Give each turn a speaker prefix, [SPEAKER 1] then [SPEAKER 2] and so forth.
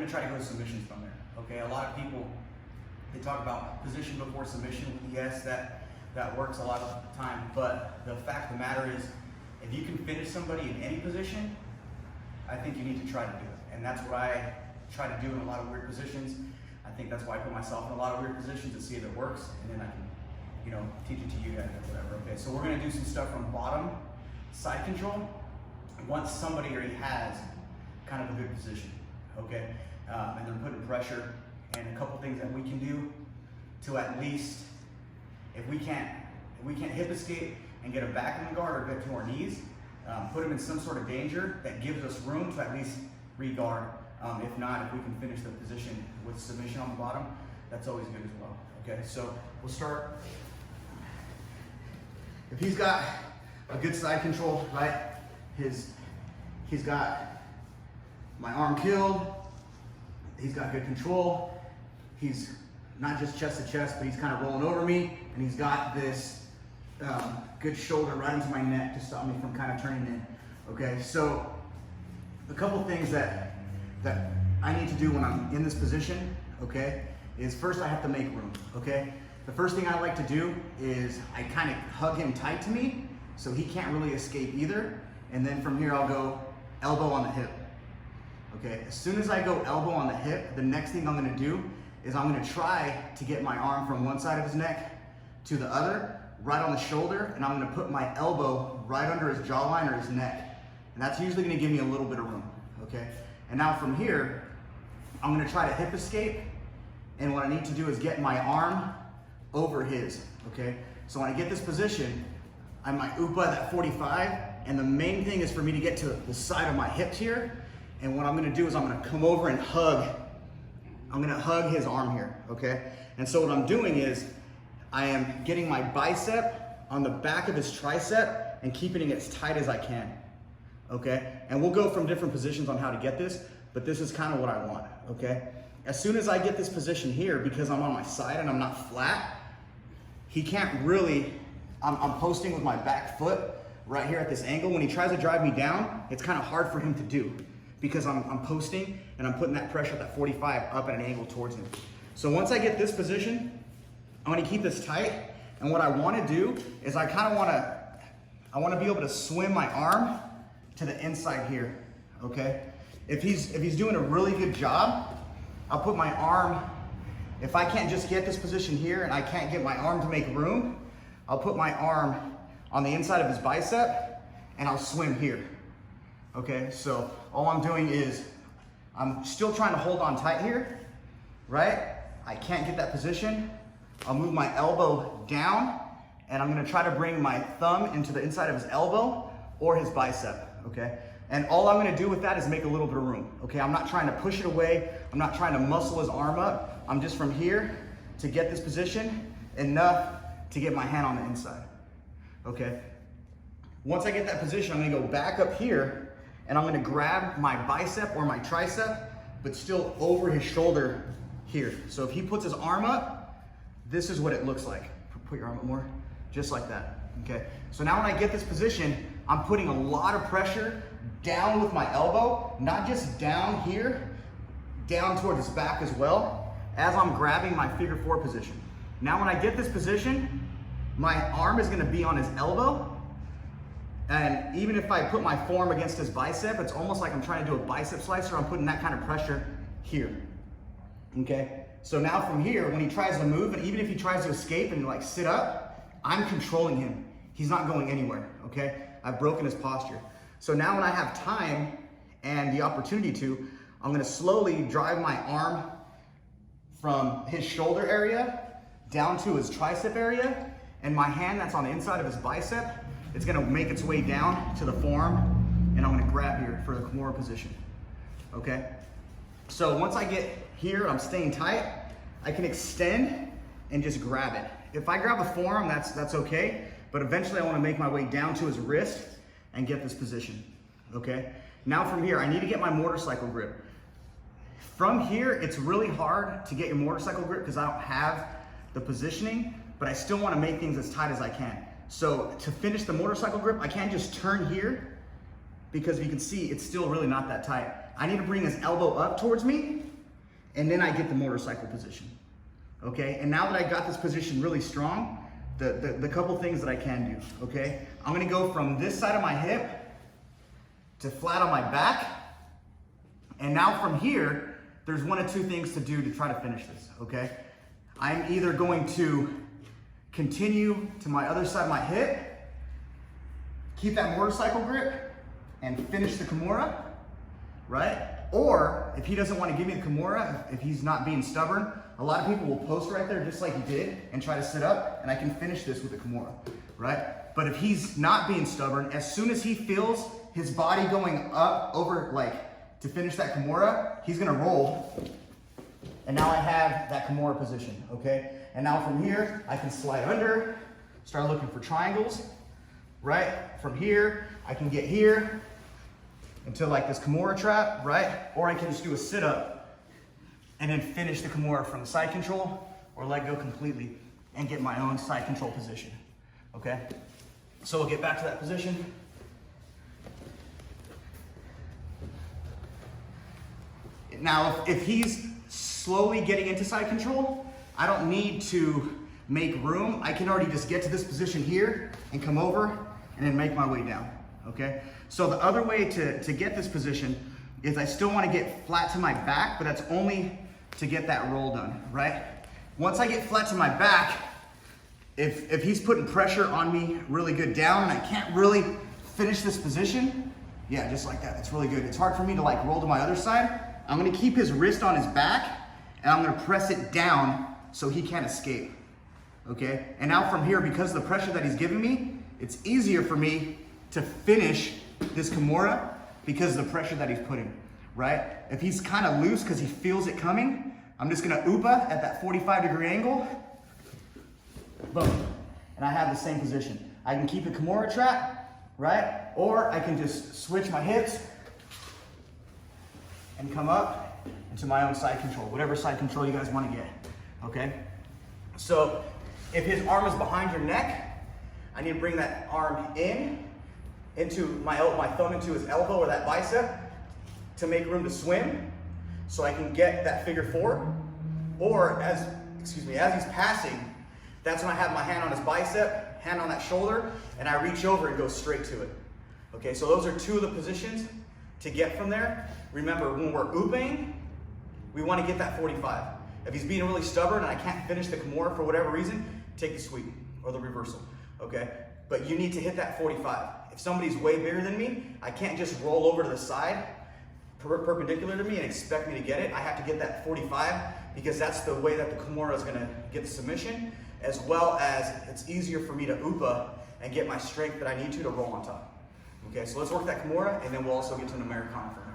[SPEAKER 1] gonna try to go to submissions from there, okay? A lot of people, they talk about position before submission. Yes, that works a lot of the time, but the fact of the matter is, if you can finish somebody in any position, I think you need to try to do it. And that's what I try to do in a lot of weird positions. I think that's why I put myself in a lot of weird positions to see if it works, and then I can, you know, teach it to you guys or whatever, okay? So we're gonna do some stuff from bottom, side control, once somebody already has kind of a good position, okay? And they're putting pressure, and a couple things that we can do to at least, if we can't hip escape and get them back in the guard or get to our knees, put them in some sort of danger that gives us room to at least re-guard. If not, if we can finish the position with submission on the bottom, that's always good as well, okay? So we'll start. If he's got a good side control, right? He's got my arm killed, he's got good control, he's not just chest to chest, but he's kind of rolling over me, and he's got this good shoulder right into my neck to stop me from kind of turning in, okay? So a couple things that I need to do when I'm in this position, okay, is first I have to make room, okay? The first thing I like to do is I kind of hug him tight to me so he can't really escape either, and then from here I'll go elbow on the hip, okay? As soon as I go elbow on the hip, the next thing I'm gonna do is I'm gonna try to get my arm from one side of his neck to the other, right on the shoulder, and I'm gonna put my elbow right under his jawline or his neck. And that's usually gonna give me a little bit of room, okay? And now from here, I'm gonna try to hip escape, and what I need to do is get my arm over his, okay? So when I get this position, I might upa that 45, and the main thing is for me to get to the side of my hips here, and what I'm gonna do is I'm gonna come over and hug. I'm gonna hug his arm here, okay? And so what I'm doing is, I am getting my bicep on the back of his tricep and keeping it as tight as I can, okay? And we'll go from different positions on how to get this, but this is kind of what I want, okay? As soon as I get this position here, because I'm on my side and I'm not flat, he can't really, I'm posting with my back foot right here at this angle. When he tries to drive me down, it's kind of hard for him to do because I'm posting and I'm putting that pressure at that 45 up at an angle towards him. So once I get this position, I'm gonna keep this tight, and what I wanna do is I wanna be able to swim my arm to the inside here, okay? If he's doing a really good job, I'll put my arm, if I can't just get this position here and I can't get my arm to make room, I'll put my arm on the inside of his bicep and I'll swim here, okay? So all I'm doing is, I'm still trying to hold on tight here, right? I can't get that position. I'll move my elbow down, and I'm gonna try to bring my thumb into the inside of his elbow or his bicep, okay? And all I'm gonna do with that is make a little bit of room, okay? I'm not trying to push it away. I'm not trying to muscle his arm up. I'm just from here to get this position enough to get my hand on the inside, okay? Once I get that position, I'm gonna go back up here, and I'm gonna grab my bicep or my tricep, but still over his shoulder here. So if he puts his arm up, this is what it looks like. Put your arm up more, just like that, okay? So now when I get this position, I'm putting a lot of pressure down with my elbow, not just down here, down towards his back as well, as I'm grabbing my figure 4 position. Now when I get this position, my arm is gonna be on his elbow, and even if I put my forearm against his bicep, it's almost like I'm trying to do a bicep slicer. I'm putting that kind of pressure here, okay? So now from here, when he tries to move, and even if he tries to escape and like sit up, I'm controlling him. He's not going anywhere, okay? I've broken his posture. So now when I have time and the opportunity to, I'm gonna slowly drive my arm from his shoulder area down to his tricep area, and my hand that's on the inside of his bicep, it's gonna make its way down to the forearm, and I'm gonna grab here for the Kimura position, okay? So once I get here, I'm staying tight, I can extend and just grab it. If I grab a forearm, that's okay, but eventually I wanna make my way down to his wrist and get this position, okay? Now from here, I need to get my motorcycle grip. From here, it's really hard to get your motorcycle grip because I don't have the positioning, but I still wanna make things as tight as I can. So to finish the motorcycle grip, I can't just turn here because you can see it's still really not that tight. I need to bring his elbow up towards me and then I get the motorcycle position, okay? And now that I got this position really strong, the couple things that I can do, okay? I'm gonna go from this side of my hip to flat on my back, and now from here, there's one of two things to do to try to finish this, okay? I'm either going to continue to my other side of my hip, keep that motorcycle grip, and finish the Kimura, right? Or if he doesn't want to give me the Kimura, if he's not being stubborn, a lot of people will post right there just like he did and try to sit up, and I can finish this with the Kimura, right? But if he's not being stubborn, as soon as he feels his body going up over, like, to finish that Kimura, he's gonna roll, and now I have that Kimura position, okay? And now from here, I can slide under, start looking for triangles, right? From here, I can get here until like this Kimura trap, right? Or I can just do a sit-up and then finish the Kimura from the side control, or let go completely and get my own side control position, okay? So we'll get back to that position. Now, if he's slowly getting into side control, I don't need to make room. I can already just get to this position here and come over and then make my way down, okay? So the other way to get this position is I still wanna get flat to my back, but that's only to get that roll done, right? Once I get flat to my back, if he's putting pressure on me really good down and I can't really finish this position, yeah, just like that, it's really good. It's hard for me to like roll to my other side. I'm gonna keep his wrist on his back and I'm gonna press it down so he can't escape, okay? And now from here, because of the pressure that he's giving me, it's easier for me to finish this Kimura because of the pressure that he's putting, right? If he's kind of loose because he feels it coming, I'm just gonna upa at that 45-degree angle, boom, and I have the same position. I can keep a Kimura trap, right? Or I can just switch my hips and come up into my own side control, whatever side control you guys want to get, okay? So if his arm is behind your neck, I need to bring that arm into my thumb into his elbow or that bicep to make room to swim so I can get that figure four. Or as he's passing, that's when I have my hand on his bicep, hand on that shoulder, and I reach over and go straight to it. Okay, so those are two of the positions to get from there. Remember, when we're ooping, we want to get that 45. If he's being really stubborn and I can't finish the Kimura for whatever reason, take the sweep or the reversal, okay? But you need to hit that 45. If somebody's way bigger than me, I can't just roll over to the side perpendicular to me and expect me to get it. I have to get that 45 because that's the way that the Kimura is going to get the submission, as well as it's easier for me to upa and get my strength that I need to roll on top. Okay, so let's work that Kimura and then we'll also get to an Americana first.